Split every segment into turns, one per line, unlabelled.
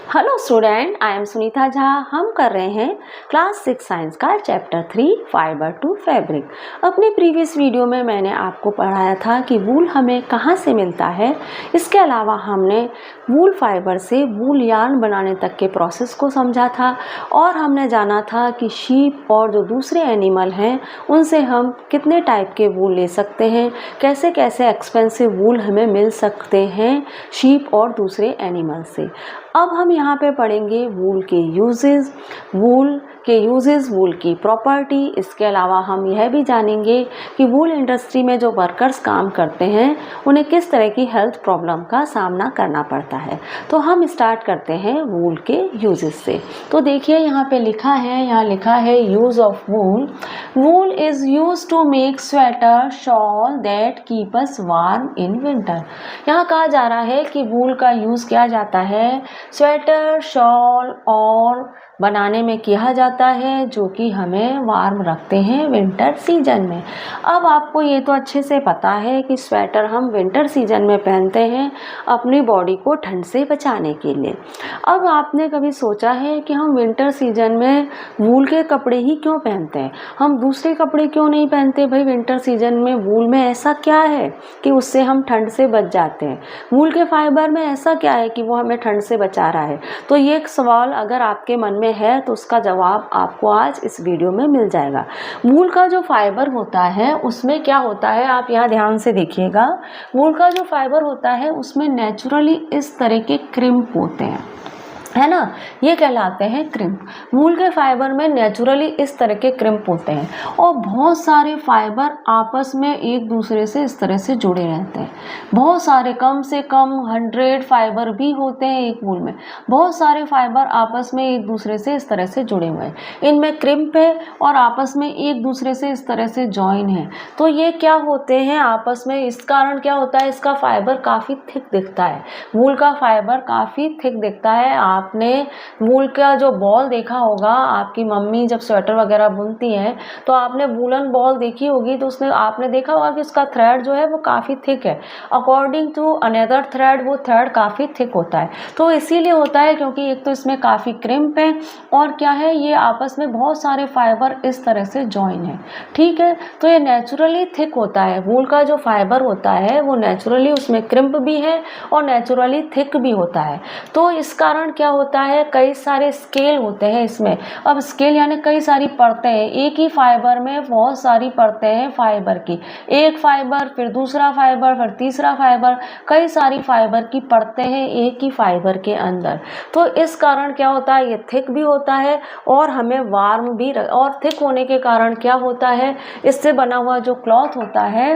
Hello student, I am Sunita Jha. हम कर रहे हैं क्लास 6 साइंस का चैप्टर 3 फाइबर टू फैब्रिक। अपने प्रीवियस वीडियो में मैंने आपको पढ़ाया था कि वूल हमें कहाँ से मिलता है। इसके अलावा हमने वूल फाइबर से वूल यार्न बनाने तक के प्रोसेस को समझा था और हमने जाना था कि शीप और जो दूसरे एनिमल हैं उनसे हम कितने टाइप के वूल ले सकते हैं, कैसे कैसे एक्सपेंसिव वूल हमें मिल सकते हैं शीप और दूसरे एनिमल से। अब हम यहाँ पे पढ़ेंगे वूल के यूजेस, वूल की प्रॉपर्टी। इसके अलावा हम यह भी जानेंगे कि वूल इंडस्ट्री में जो वर्कर्स काम करते हैं उन्हें किस तरह की हेल्थ प्रॉब्लम का सामना करना पड़ता है। तो हम स्टार्ट करते हैं वूल के यूजेस से। तो देखिए यहाँ पे लिखा है use of wool. Wool is use to make sweater shawl that keep us warm in winter. यहाँ कहा जा रहा है कि वूल का यूज़ किया जाता है स्वेटर, शॉल और बनाने में किया जाता है जो कि हमें वार्म रखते हैं विंटर सीजन में। अब आपको ये तो अच्छे से पता है कि स्वेटर हम विंटर सीजन में पहनते हैं अपनी बॉडी को ठंड से बचाने के लिए। अब आपने कभी सोचा है कि हम विंटर सीजन में वूल के कपड़े ही क्यों पहनते हैं, हम दूसरे कपड़े क्यों नहीं पहनते? भाई विंटर सीजन में वूल में ऐसा क्या है कि उससे हम ठंड से बच जाते हैं? वूल के फाइबर में ऐसा क्या है कि वो हमें ठंड से बचा रहा है? तो ये एक सवाल अगर आपके मन में है तो उसका जवाब आपको आज इस वीडियो में मिल जाएगा। वूल का जो फाइबर होता है उसमें क्या होता है, आप यहाँ ध्यान से देखिएगा। वूल का जो फाइबर होता है उसमें नेचुरली इस तरह के क्रिम्प होते हैं, है ना, ये कहलाते हैं क्रिम्प। वूल के फाइबर में नेचुरली इस तरह के क्रिम्प होते हैं और बहुत सारे फाइबर आपस में एक दूसरे से इस तरह से जुड़े रहते हैं। बहुत सारे, कम से कम 100 फाइबर भी होते हैं एक वूल में। बहुत सारे फाइबर आपस में एक दूसरे से इस तरह से जुड़े हुए हैं, इनमें क्रिम्प है और आपस में एक दूसरे से इस तरह से जॉइन है। तो ये क्या होते हैं आपस में, इस कारण क्या होता है, इसका फाइबर काफ़ी थिक दिखता है। वूल का फाइबर काफ़ी थिक दिखता है। आपने वूल का जो बॉल देखा होगा, आपकी मम्मी जब स्वेटर वगैरह बुनती हैं तो आपने वूलन बॉल देखी होगी, तो उसमें आपने देखा होगा कि उसका थ्रेड जो है वो काफ़ी थिक है। अकॉर्डिंग टू अनदर थ्रेड वो थ्रेड काफ़ी थिक होता है। तो इसीलिए होता है क्योंकि एक तो इसमें काफ़ी क्रिम्प है और क्या है, ये आपस में बहुत सारे फाइबर इस तरह से जॉइन है। ठीक है, तो ये नेचुरली थिक होता है। वूल का जो फाइबर होता है वो नेचुरली, उसमें क्रिम्प भी है और नेचुरली थिक भी होता है। तो इस कारण क्या होता है, कई सारे स्केल होते हैं इसमें। अब स्केल यानी कई सारी परतें हैं, एक ही फाइबर में बहुत सारी परतें हैं फाइबर की। एक फाइबर, फिर दूसरा फाइबर, फिर तीसरा फाइबर, कई सारी फाइबर की परतें हैं एक ही फाइबर के अंदर। तो इस कारण क्या होता है, ये थिक भी होता है और हमें वार्म भी और थिक होने के कारण क्या होता है, इससे बना हुआ जो क्लॉथ होता है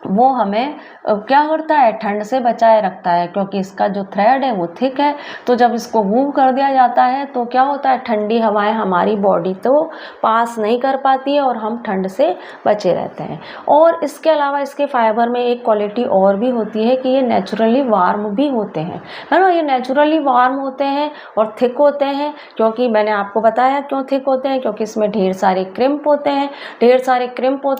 वो हमें क्या करता है, ठंड से बचाए रखता है। क्योंकि इसका जो थ्रेड है वो थिक है, तो जब इसको मूव कर दिया जाता है तो क्या होता है, ठंडी हवाएं हमारी बॉडी तो पास नहीं कर पाती है और हम ठंड से बचे रहते हैं। और इसके अलावा इसके फाइबर में एक क्वालिटी और भी होती है कि ये नेचुरली वार्म भी होते हैं, है ना। ये नेचुरली वार्म होते हैं और थिक होते हैं। क्योंकि मैंने आपको बताया क्यों थिक होते हैं, क्योंकि इसमें ढेर सारे क्रिम्प होते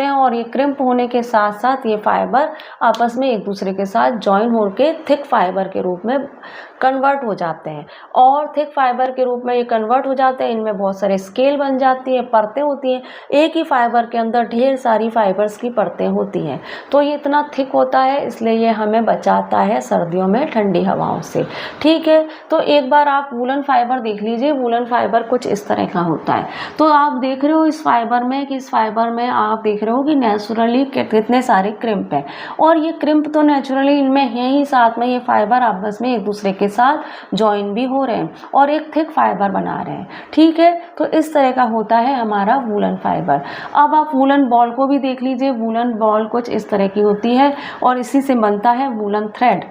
हैं और ये क्रिम्प होने के साथ साथ ये फाइबर आपस में एक दूसरे के साथ जॉइन होकर थिक फाइबर के रूप में कन्वर्ट हो जाते हैं। और थिक फाइबर के रूप में ये कन्वर्ट हो जाते हैं, इनमें बहुत सारे स्केल बन जाती है, परतें होती हैं। एक ही फाइबर के अंदर ढेर सारी फाइबर्स की परतें होती हैं। तो ये इतना थिक होता है, इसलिए ये हमें बचाता है सर्दियों में ठंडी हवाओं से। ठीक है, तो एक बार आप वूलन फाइबर देख लीजिए। वूलन फाइबर कुछ इस तरह का होता है। तो आप देख रहे हो इस फाइबर में कि इस फाइबर में आप देख रहे हो कि नेचुरली कितने सारे क्रिम्प है। और ये क्रिम्प तो नेचुरली इनमें है ही, साथ में ये फाइबर आपस में एक दूसरे के साथ जॉइन भी हो रहे हैं और एक थिक फाइबर बना रहे हैं। ठीक है, तो इस तरह का होता है हमारा वूलन फाइबर। अब आप वूलन बॉल को भी देख लीजिए। वूलन बॉल कुछ इस तरह की होती है और इसी से बनता है वूलन थ्रेड।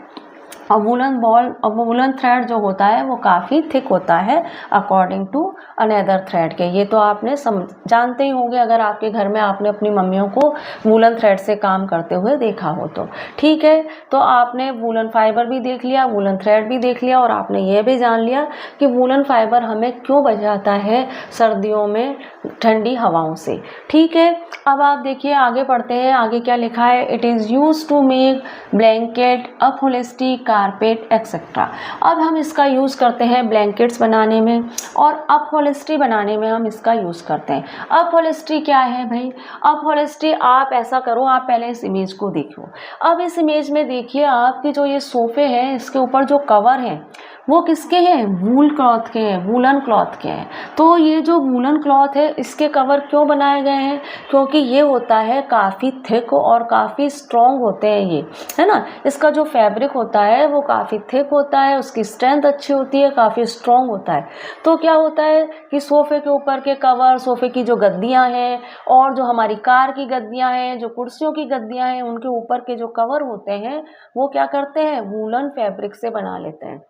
और वूलन थ्रेड जो होता है वो काफ़ी थिक होता है अकॉर्डिंग टू अनदर थ्रेड के। ये तो आपने जानते ही होंगे अगर आपके घर में आपने अपनी मम्मियों को वूलन थ्रेड से काम करते हुए देखा हो तो। ठीक है, तो आपने वूलन फाइबर भी देख लिया, वूलन थ्रेड भी देख लिया और आपने ये भी जान लिया कि वूलन फाइबर हमें क्यों बचाता है सर्दियों में ठंडी हवाओं से। ठीक है, अब आप देखिए आगे पढ़ते हैं। आगे क्या लिखा है, it is use to make blanket, upholstery, carpet etcetera. अब हम इसका यूज़ करते हैं ब्लैंकेट्स बनाने में और अपहोल्स्ट्री बनाने में हम इसका यूज़ करते हैं। अपहोल्स्ट्री क्या है भाई? अपहोल्स्ट्री आप ऐसा करो, आप पहले इस इमेज को देखो। अब इस इमेज में देखिए आपके जो ये सोफ़े हैं इसके ऊपर जो कवर हैं वो किसके हैं? वूल क्लॉथ के हैं, वूलन क्लॉथ के हैं। तो ये जो वूलन क्लॉथ है इसके कवर क्यों बनाए गए हैं? क्योंकि ये होता है काफ़ी थिक और काफ़ी स्ट्रॉन्ग होते हैं ये, है ना। इसका जो फैब्रिक होता है वो काफ़ी थिक होता है, उसकी स्ट्रेंथ अच्छी होती है, काफ़ी स्ट्रॉन्ग होता है। तो क्या होता है कि सोफ़े के ऊपर के कवर, सोफ़े की जो गद्दियाँ हैं और जो हमारी कार की गद्दियाँ हैं, जो कुर्सियों की गद्दियाँ हैं, उनके ऊपर के जो कवर होते हैं वो क्या करते हैं? वूलन फैब्रिक से बना लेते हैं।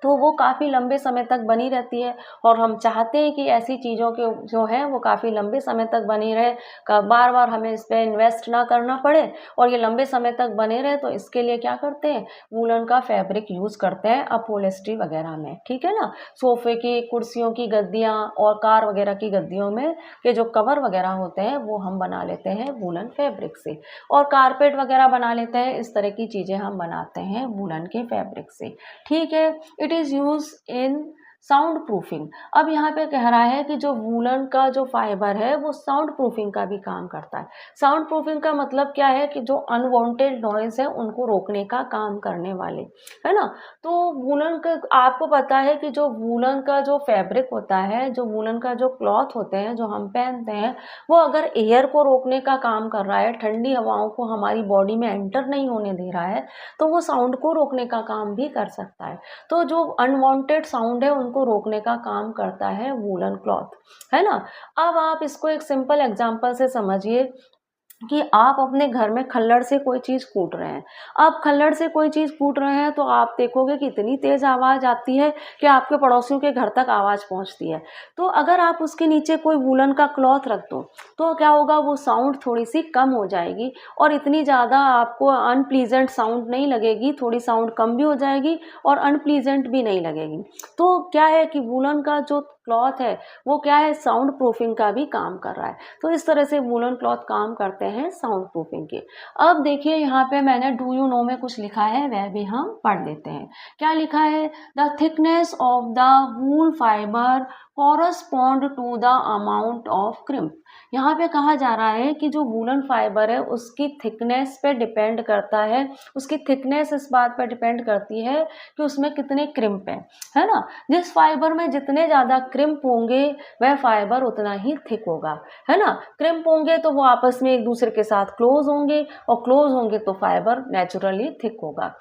तो वो काफ़ी लंबे समय तक बनी रहती है और हम चाहते हैं कि ऐसी चीज़ों के जो है वो काफ़ी लंबे समय तक बनी रहे, बार बार हमें इस पर इन्वेस्ट ना करना पड़े और ये लंबे समय तक बने रहे। तो इसके लिए क्या करते हैं? वूलन का फैब्रिक यूज़ करते हैं अपहोल्स्ट्री वगैरह में, ठीक है ना। सोफ़े की, कुर्सियों की गद्दियाँ और कार वगैरह की गद्दियों में के जो कवर वगैरह होते हैं वो हम बना लेते हैं वूलन फैब्रिक से, और कारपेट वगैरह बना लेते हैं। इस तरह की चीज़ें हम बनाते हैं वूलन के फैब्रिक से, ठीक है। It is use in sound proofing. अब यहाँ पे कह रहा है कि जो वूलन का जो फाइबर है वो साउंड प्रूफिंग का भी काम करता है। साउंड प्रूफिंग का मतलब क्या है? कि जो अनवांटेड नॉइज़ है उनको रोकने का काम करने वाले, है ना। तो वूलन का आपको पता है कि जो वूलन का जो फैब्रिक होता है, जो वूलन का जो क्लॉथ होते हैं जो हम पहनते हैं, वो अगर एयर को रोकने का काम कर रहा है, ठंडी हवाओं को हमारी बॉडी में एंटर नहीं होने दे रहा है, तो वो साउंड को रोकने का काम भी कर सकता है। तो जो अनवांटेड साउंड है उनको रोकने का काम करता है वूलन क्लॉथ, है ना। अब आप इसको एक सिंपल एग्जांपल से समझिए कि आप अपने घर में खल्लड़ से कोई चीज़ कूट रहे हैं। आप खल्लड़ से कोई चीज़ कूट रहे हैं तो आप देखोगे कि इतनी तेज़ आवाज़ आती है कि आपके पड़ोसियों के घर तक आवाज़ पहुंचती है। तो अगर आप उसके नीचे कोई वूलन का क्लॉथ रख दो तो क्या होगा? वो साउंड थोड़ी सी कम हो जाएगी और इतनी ज़्यादा आपको अनप्लीजेंट साउंड नहीं लगेगी, थोड़ी साउंड कम भी हो जाएगी और अनप्लीजेंट भी नहीं लगेगी। तो क्या है कि वूलन का जो क्लॉथ है वो क्या है? साउंड प्रूफिंग का भी काम कर रहा है। तो इस तरह से वूलन क्लॉथ काम करते हैं साउंड प्रूफिंग के। अब देखिए यहाँ पे मैंने डू यू नो में कुछ लिखा है, वह भी हम पढ़ लेते हैं। क्या लिखा है? The thickness of the wool fibre correspond to the amount of crimp. यहाँ पे कहा जा रहा है कि जो वूलन फाइबर है उसकी थिकनेस पे डिपेंड करता है, उसकी थिकनेस इस बात पे डिपेंड करती है कि उसमें कितने क्रिम्प हैं, है ना। जिस फाइबर में जितने ज़्यादा क्रिम्प होंगे वह फाइबर उतना ही थिक होगा, है ना। क्रिम्प होंगे तो वो आपस में एक दूसरे के साथ क्लोज होंगे और क्लोज होंगे तो फाइबर नेचुरली थिक होगा।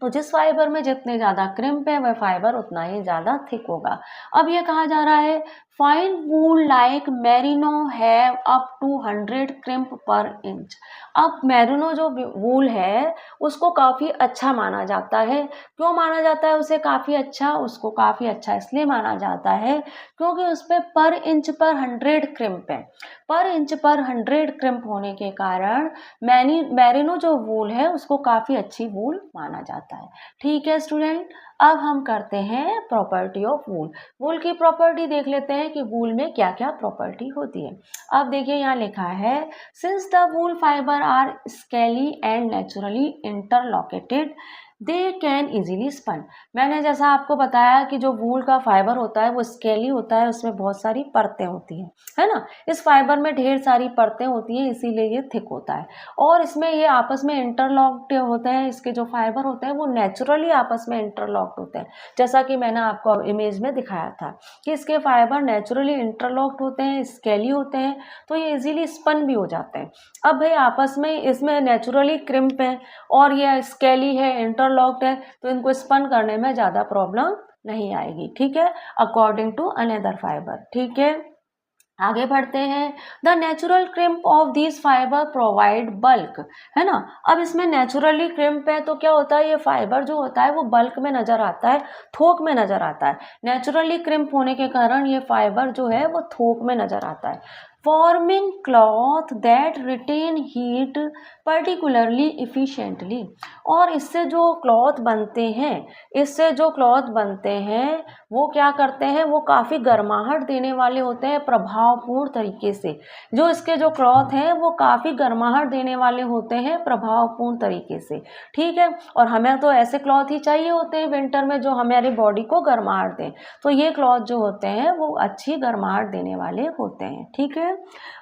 तो जिस फाइबर में जितने ज़्यादा क्रिम्प है वह फाइबर उतना ही ज़्यादा थिक होगा। अब ये कहा जा रहा है fine wool like merino have up to 100 crimp per inch. अब मेरिनो जो वूल है उसको काफ़ी अच्छा माना जाता है। क्यों माना जाता है उसे काफ़ी अच्छा? उसको काफ़ी अच्छा इसलिए माना जाता है क्योंकि उस पर इंच पर 100 क्रिम्प है। पर इंच पर 100 क्रिम्प होने के कारण मेरिनो जो वूल है उसको काफ़ी अच्छी वूल माना जाता है, ठीक है स्टूडेंट। अब हम करते हैं प्रॉपर्टी ऑफ वूल। वूल की प्रॉपर्टी देख लेते हैं कि वूल में क्या क्या प्रॉपर्टी होती है। अब देखिए यहाँ लिखा है since the wool fibre are scaly and naturally interlocked they can easily spun. मैंने जैसा आपको बताया कि जो वूल का फाइबर होता है वो स्केली होता है, उसमें बहुत सारी परतें होती हैं, है ना। इस फाइबर में ढेर सारी परतें होती हैं इसीलिए ये थिक होता है और इसमें ये आपस में इंटरलॉक्ड होते हैं। इसके जो फाइबर होते हैं वो नेचुरली आपस में इंटरलॉक्ड होते हैं, जैसा कि मैंने आपको इमेज में दिखाया था कि इसके फाइबर नेचुरली इंटरलॉक्ड होते हैं, स्केली होते हैं, तो ये इजीली स्पन भी हो जाते हैं। अब भाई आपस में इसमें नेचुरली क्रिम्प है और ये स्केली है, इंटरलॉक्ड है, तो इनको स्पन करने में ज़्यादा प्रॉब्लम नहीं आएगी, ठीक है, अकॉर्डिंग टू अनदर फाइबर, ठीक है। आगे बढ़ते हैं। The natural crimp of this fibre provide bulk, है ना। अब इसमें नेचुरली क्रिम्प है तो क्या होता है? ये फाइबर जो होता है वो बल्क में नजर आता है, थोक में नजर आता है। नेचुरली क्रिम्प होने के कारण ये फाइबर जो है वो थोक में नजर आता है। Forming cloth that retain heat particularly efficiently. और इससे जो क्लॉथ बनते हैं वो क्या करते हैं, वो काफ़ी गर्माहट देने वाले होते हैं प्रभावपूर्ण तरीके से। जो इसके जो क्लॉथ हैं वो काफ़ी गर्माहट देने वाले होते हैं प्रभावपूर्ण तरीके से, ठीक है। और हमें तो ऐसे क्लॉथ ही चाहिए होते हैं विंटर में जो हमारी बॉडी को गर्माहट दें, तो ये क्लॉथ जो होते हैं वो अच्छी गर्माहट देने वाले होते हैं, ठीक है।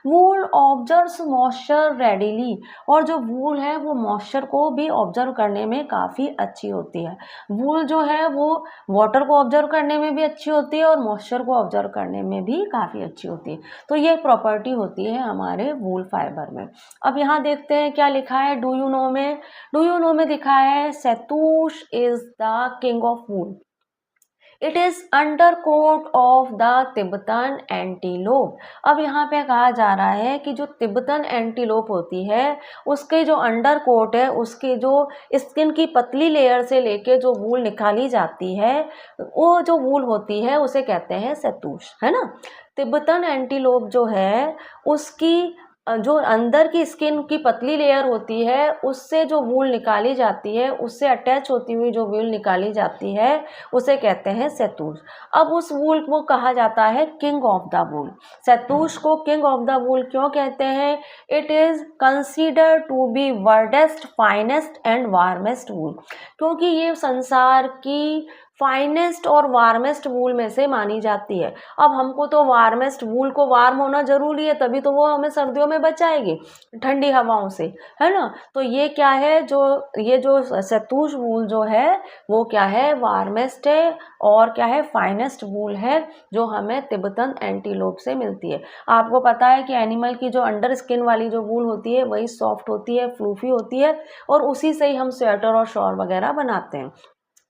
वूल ऑब्जर्व्स मॉइस्चर रेडिली। और जो वूल है वो मॉइस्चर को भी ऑब्जर्व करने में काफ़ी अच्छी होती है। वूल जो है वो वाटर को ऑब्जर्व करने में भी अच्छी होती है और मॉइस्चर को ऑब्जर्व करने में भी काफ़ी अच्छी होती है। तो ये प्रॉपर्टी होती है हमारे वूल फाइबर में। अब यहाँ देखते हैं क्या लिखा है डू यू नो में। डू यू नो में दिखा है shahtoosh is the king of wool. It is under coat of the Tibetan antelope. अब यहाँ पे कहा जा रहा है कि जो तिब्बतन एंटीलोप होती है उसके जो अंडर कोट है, उसके जो स्किन की पतली लेयर से लेके जो वूल निकाली जाती है, वो जो वूल होती है उसे कहते हैं शैतूश, है ना। तिब्बतन एंटीलोप जो है उसकी जो अंदर की स्किन की पतली लेयर होती है उससे जो वूल निकाली जाती है, उससे अटैच होती हुई जो वूल निकाली जाती है उसे कहते हैं शैतूश। अब उस वूल को कहा जाता है king of the wool. Shahtoosh को किंग ऑफ द वूल क्यों कहते हैं? It is considered to be world's finest and warmest wool, क्योंकि ये संसार की फाइनेस्ट और वार्मेस्ट वूल में से मानी जाती है। अब हमको तो वार्मेस्ट वूल को वार्म होना जरूरी है, तभी तो वो हमें सर्दियों में बचाएगी ठंडी हवाओं से, है ना। तो ये क्या है, ये जो शैतूश वूल जो है वो क्या है, वार्मेस्ट है और क्या है, फाइनेस्ट वूल है जो हमें तिब्बतन एंटीलोप से मिलती है। आपको पता है कि एनिमल की जो अंडर स्किन वाली जो वूल होती है वही सॉफ्ट होती है, फ्लूफी होती है और उसी से ही हम स्वेटर और शॉल वगैरह बनाते हैं,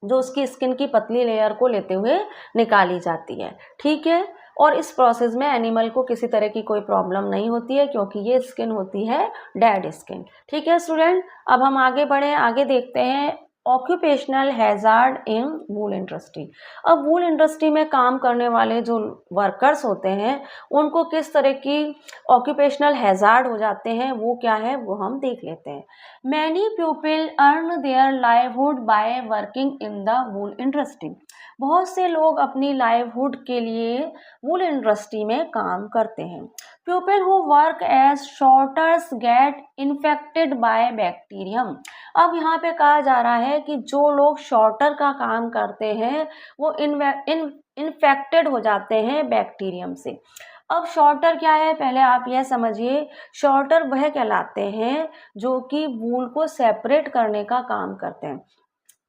जो उसकी स्किन की पतली लेयर को लेते हुए निकाली जाती है, ठीक है। और इस प्रोसेस में एनिमल को किसी तरह की कोई प्रॉब्लम नहीं होती है क्योंकि ये स्किन होती है डेड स्किन, ठीक है स्टूडेंट। अब हम आगे बढ़े, आगे देखते हैं ऑक्यूपेशनल हैजार्ड इन वूल इंडस्ट्री। अब वूल इंडस्ट्री में काम करने वाले जो वर्कर्स होते हैं उनको किस तरह की ऑक्यूपेशनल हैजार्ड हो जाते हैं, वो क्या है वो हम देख लेते हैं। Many people earn there livelihood by working in the wool industry. बहुत से लोग अपनी लाइवहुड के लिए वूल इंडस्ट्री में काम करते हैं। People who work as sorters get infected by bacterium. अब यहाँ पे कहा जा रहा है कि जो लोग शॉर्टर का काम करते हैं वो इन्फेक्टेड हो जाते हैं बैक्टीरियम से। अब शॉर्टर क्या है, पहले आप यह समझिए, शॉर्टर वह कहलाते हैं जो कि वूल को सेपरेट करने का काम करते हैं।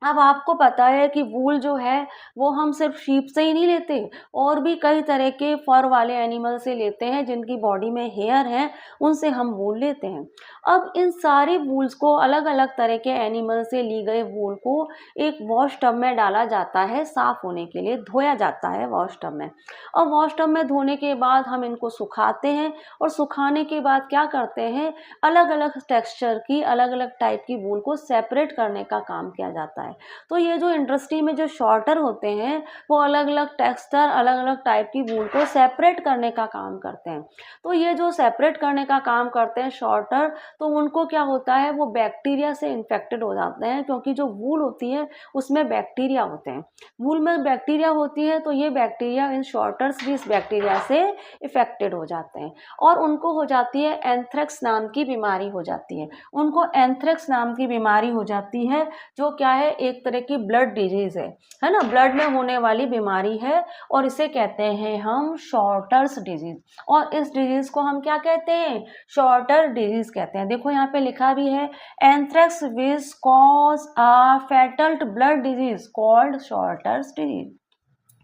अब आपको पता है कि वूल जो है वो हम सिर्फ शीप से ही नहीं लेते, और भी कई तरह के फर वाले एनिमल से लेते हैं जिनकी बॉडी में हेयर है, उनसे हम वूल लेते हैं। अब इन सारे वूल्स को, अलग अलग तरह के एनिमल से ली गए वूल को एक वॉश टब में डाला जाता है, साफ होने के लिए धोया जाता है वॉश टब में। और वॉश टब में धोने के बाद हम इनको सुखाते हैं, और सुखाने के बाद क्या करते हैं, अलग अलग टेक्सचर की, अलग अलग टाइप की वूल को सेपरेट करने का काम किया जाता है। तो ये जो इंडस्ट्री में जो शॉर्टर होते हैं वो अलग अलग टेक्सचर, अलग अलग टाइप की वूल को सेपरेट करने का काम करते हैं। तो ये जो सेपरेट करने का काम करते हैं शॉर्टर, तो उनको क्या होता है, वो बैक्टीरिया से इन्फेक्टेड हो जाते हैं, क्योंकि जो वूल होती है उसमें बैक्टीरिया होते हैं। वूल में बैक्टीरिया होती है तो ये बैक्टीरिया, इन शॉर्टर्स भी इस बैक्टीरिया से इफेक्टेड हो जाते हैं और उनको हो जाती है एंथ्रेक्स नाम की बीमारी हो जाती है। उनको एंथ्रेक्स नाम की बीमारी हो जाती है, जो क्या है, एक तरह की ब्लड डिजीज है ना, ब्लड में होने वाली बीमारी है, और इसे कहते हैं हम शॉर्टर्स डिजीज। और इस डिजीज को हम क्या कहते हैं, शॉर्टर डिजीज कहते हैं। देखो यहाँ पे लिखा भी है, anthrax which cause a fatal blood disease called sorters disease,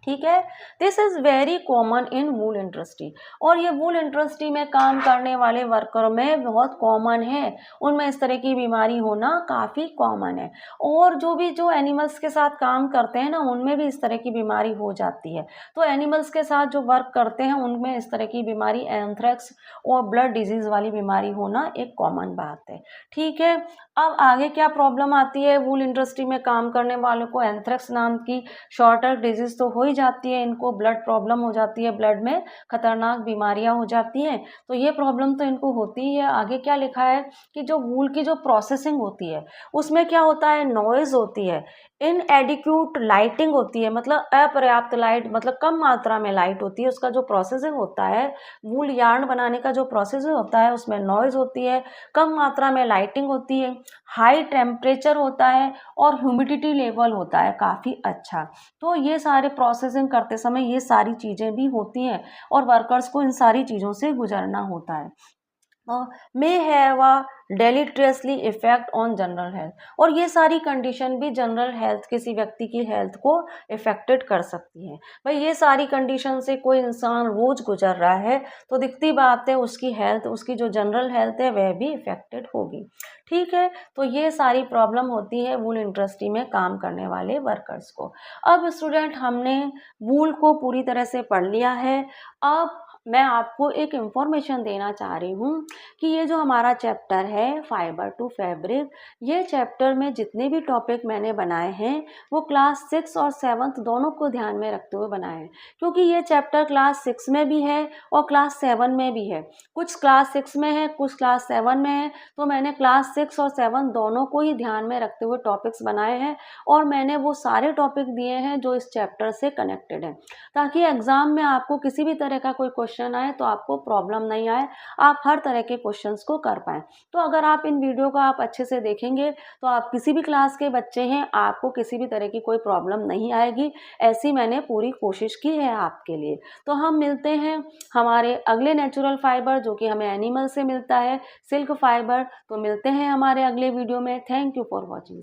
ठीक है। This is very common in wool industry, और ये वूल इंडस्ट्री में काम करने वाले वर्करों में बहुत कॉमन है, उनमें इस तरह की बीमारी होना काफ़ी कॉमन है। और जो एनिमल्स के साथ काम करते हैं ना, उनमें भी इस तरह की बीमारी हो जाती है। तो एनिमल्स के साथ जो वर्क करते हैं उनमें इस तरह की बीमारी, एंथ्रेक्स और ब्लड डिजीज वाली बीमारी होना एक कॉमन बात है, ठीक है। अब आगे क्या प्रॉब्लम आती है, वूल इंडस्ट्री में काम करने वालों को एंथ्रेक्स नाम की शॉर्टर डिजीज तो हो ही जाती है, इनको ब्लड प्रॉब्लम हो जाती है, ब्लड में खतरनाक बीमारियां हो जाती हैं, तो ये प्रॉब्लम तो इनको होती ही है। आगे क्या लिखा है कि जो वूल की जो प्रोसेसिंग होती है उसमें क्या होता है, नॉइज होती है, इनएडिक्यूट लाइटिंग होती है, मतलब अपर्याप्त लाइट, मतलब कम मात्रा में लाइट होती है। उसका जो प्रोसेसिंग होता है, वूल यार्न बनाने का जो प्रोसेस होता है, उसमें नॉइज होती है, कम मात्रा में लाइटिंग होती है, हाई टेम्परेचर होता है और ह्यूमिडिटी लेवल होता है काफ़ी अच्छा। तो ये सारे प्रोसेसिंग करते समय ये सारी चीज़ें भी होती हैं और वर्कर्स को इन सारी चीज़ों से गुजरना होता है। May have a deleteriously effect on general health, और ये सारी कंडीशन भी जनरल हेल्थ, किसी व्यक्ति की हेल्थ को इफेक्टेड कर सकती है। भाई ये सारी कंडीशन से कोई इंसान रोज गुजर रहा है तो दिखती बात है उसकी हेल्थ, उसकी जो जनरल हेल्थ है वह भी इफेक्टेड होगी। ठीक है, तो ये सारी प्रॉब्लम होती है वूल इंडस्ट्री में काम करने वाले वर्कर्स को। अब स्टूडेंट, हमने वूल को पूरी तरह से पढ़ लिया है। अब मैं आपको एक इंफॉर्मेशन देना चाह रही हूँ कि ये जो हमारा चैप्टर है फाइबर टू फैब्रिक, ये चैप्टर में जितने भी टॉपिक मैंने बनाए हैं वो क्लास 6 और 7 दोनों को ध्यान में रखते हुए बनाए हैं, क्योंकि ये चैप्टर क्लास 6 में भी है और क्लास 7 में भी है। कुछ क्लास 6 में है, कुछ क्लास 7 में है, तो मैंने क्लास 6 और 7 दोनों को ही ध्यान में रखते हुए टॉपिक्स बनाए हैं और मैंने वो सारे टॉपिक दिए हैं जो इस चैप्टर से कनेक्टेड हैं, ताकि एग्जाम में आपको किसी भी तरह का कोई क्वेश्चन आए तो आपको प्रॉब्लम नहीं आए, आप हर तरह के क्वेश्चंस को कर पाएं। तो अगर आप इन वीडियो को आप अच्छे से देखेंगे तो आप किसी भी क्लास के बच्चे हैं, आपको किसी भी तरह की कोई प्रॉब्लम नहीं आएगी। ऐसी मैंने पूरी कोशिश की है आपके लिए। तो हम मिलते हैं हमारे अगले नेचुरल फाइबर, जो कि हमें एनिमल से मिलता है, सिल्क फाइबर। तो मिलते हैं हमारे अगले वीडियो में। Thank you for watching.